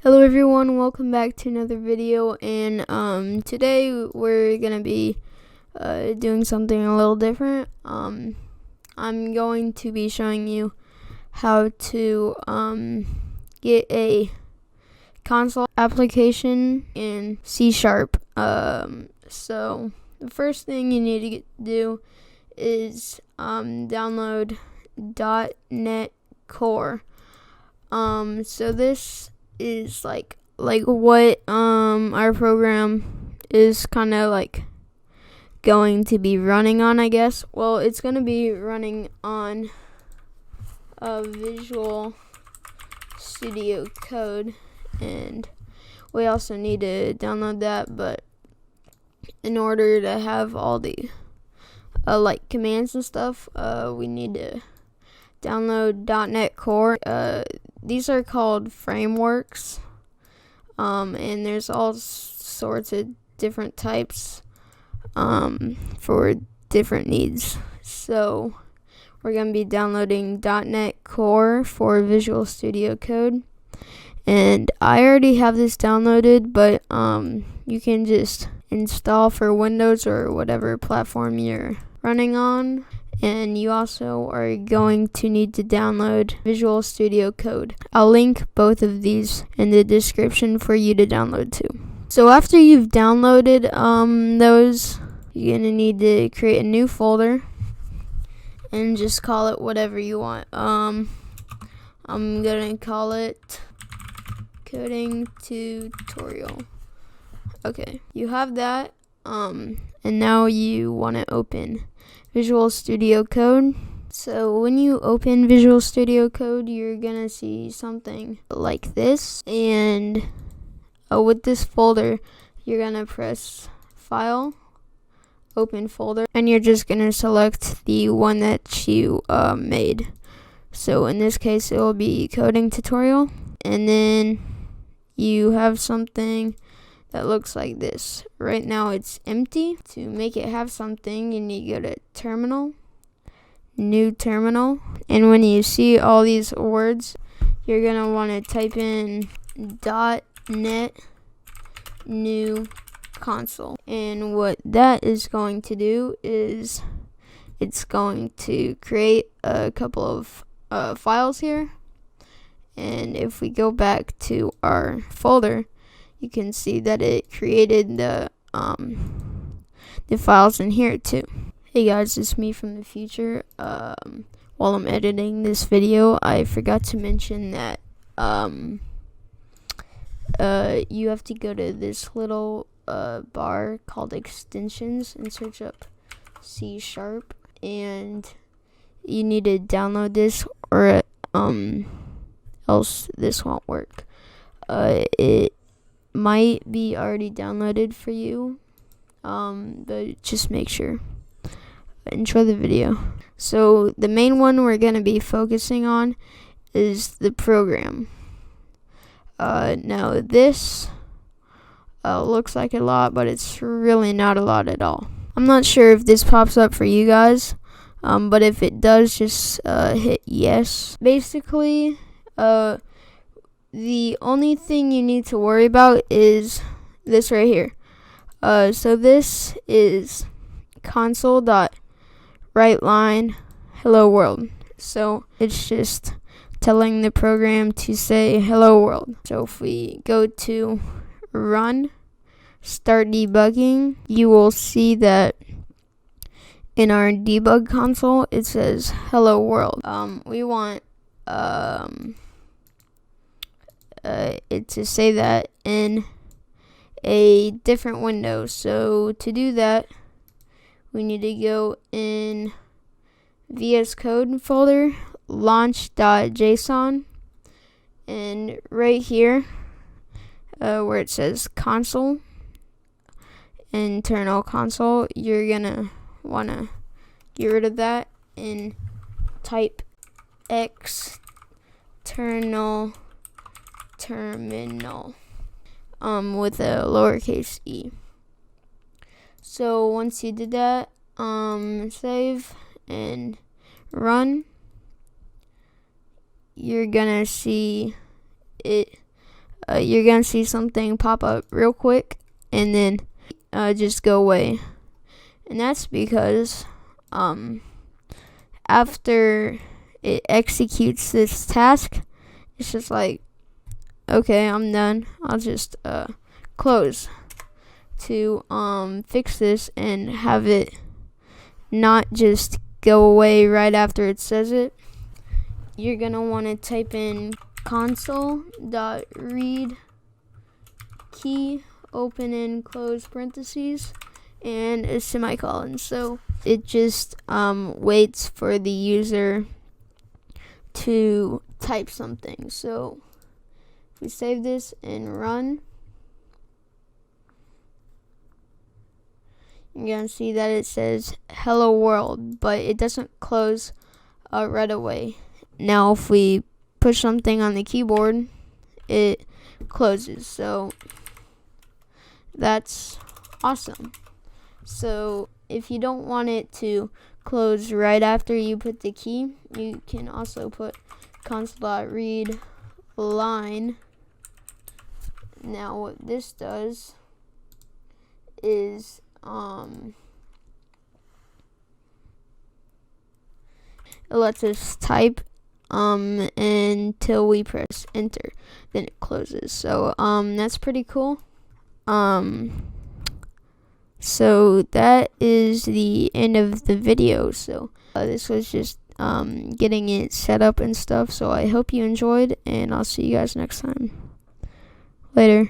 Hello everyone, welcome back to another video, and today we're gonna be doing something a little different. I'm going to be showing you how to get a console application in C#. So the first thing you need to do is download .NET Core. So this is like what our program is kind of like going to be running on, I guess. Well, it's going to be running on Visual Studio Code, and we also need to download that, but in order to have all the like commands and stuff, we need to download .NET Core. These are called frameworks, and there's all sorts of different types for different needs. So we're going to be downloading .NET Core for Visual Studio Code, and I already have this downloaded, but you can just install for Windows or whatever platform you're running on. And you also are going to need to download Visual Studio Code. I'll link both of these in the description for you to download too. So after you've downloaded those, you're gonna need to create a new folder and just call it whatever you want. I'm gonna call it coding tutorial. Okay, you have that, and now you want to open Visual Studio Code. So when you open Visual Studio Code, you're gonna see something like this, and with this folder you're gonna press File, Open Folder, and you're just gonna select the one that you made. So in this case it will be coding tutorial, and then you have something that looks like this. Right now it's empty. To make it have something, you need to go to Terminal, New Terminal, and when you see all these words, you're gonna want to type in .NET New Console. And what that is going to do is it's going to create a couple of files here. And if we go back to our folder, you can see that it created the files in here too. Hey guys, it's me from the future. While I'm editing this video, I forgot to mention that you have to go to this little bar called extensions and search up C#, and you need to download this, or else this won't work. It might be already downloaded for you, but just make sure. Enjoy the video. So the main one we're going to be focusing on is the program. Now this looks like a lot, but it's really not a lot at all. I'm not sure if this pops up for you guys, but if it does, just hit yes. Basically, the only thing you need to worry about is this right here. So this is console.WriteLine hello world. So it's just telling the program to say hello world. So if we go to run, start debugging, you will see that in our debug console it says hello world. We want it to say that in a different window. So to do that, we need to go in VS Code folder, launch.json, and right here where it says console, internal console, you're gonna wanna get rid of that and type external terminal with a lowercase e. So once you did that, save and run, you're gonna see it you're gonna see something pop up real quick and then just go away. And that's because after it executes this task, it's just like, okay, I'm done. I'll just close to fix this and have it not just go away right after it says it. You're gonna want to type in console.read key, open and close parentheses, and a semicolon. So it just waits for the user to type something. So we save this and run. You're gonna see that it says hello world, but it doesn't close right away. Now if we push something on the keyboard, it closes. So that's awesome. So if you don't want it to close right after you put the key, you can also put console.read line. Now what this does is it lets us type until we press enter, then it closes. So that's pretty cool. So that is the end of the video. So this was just getting it set up and stuff. So I hope you enjoyed, and I'll see you guys next time. Later.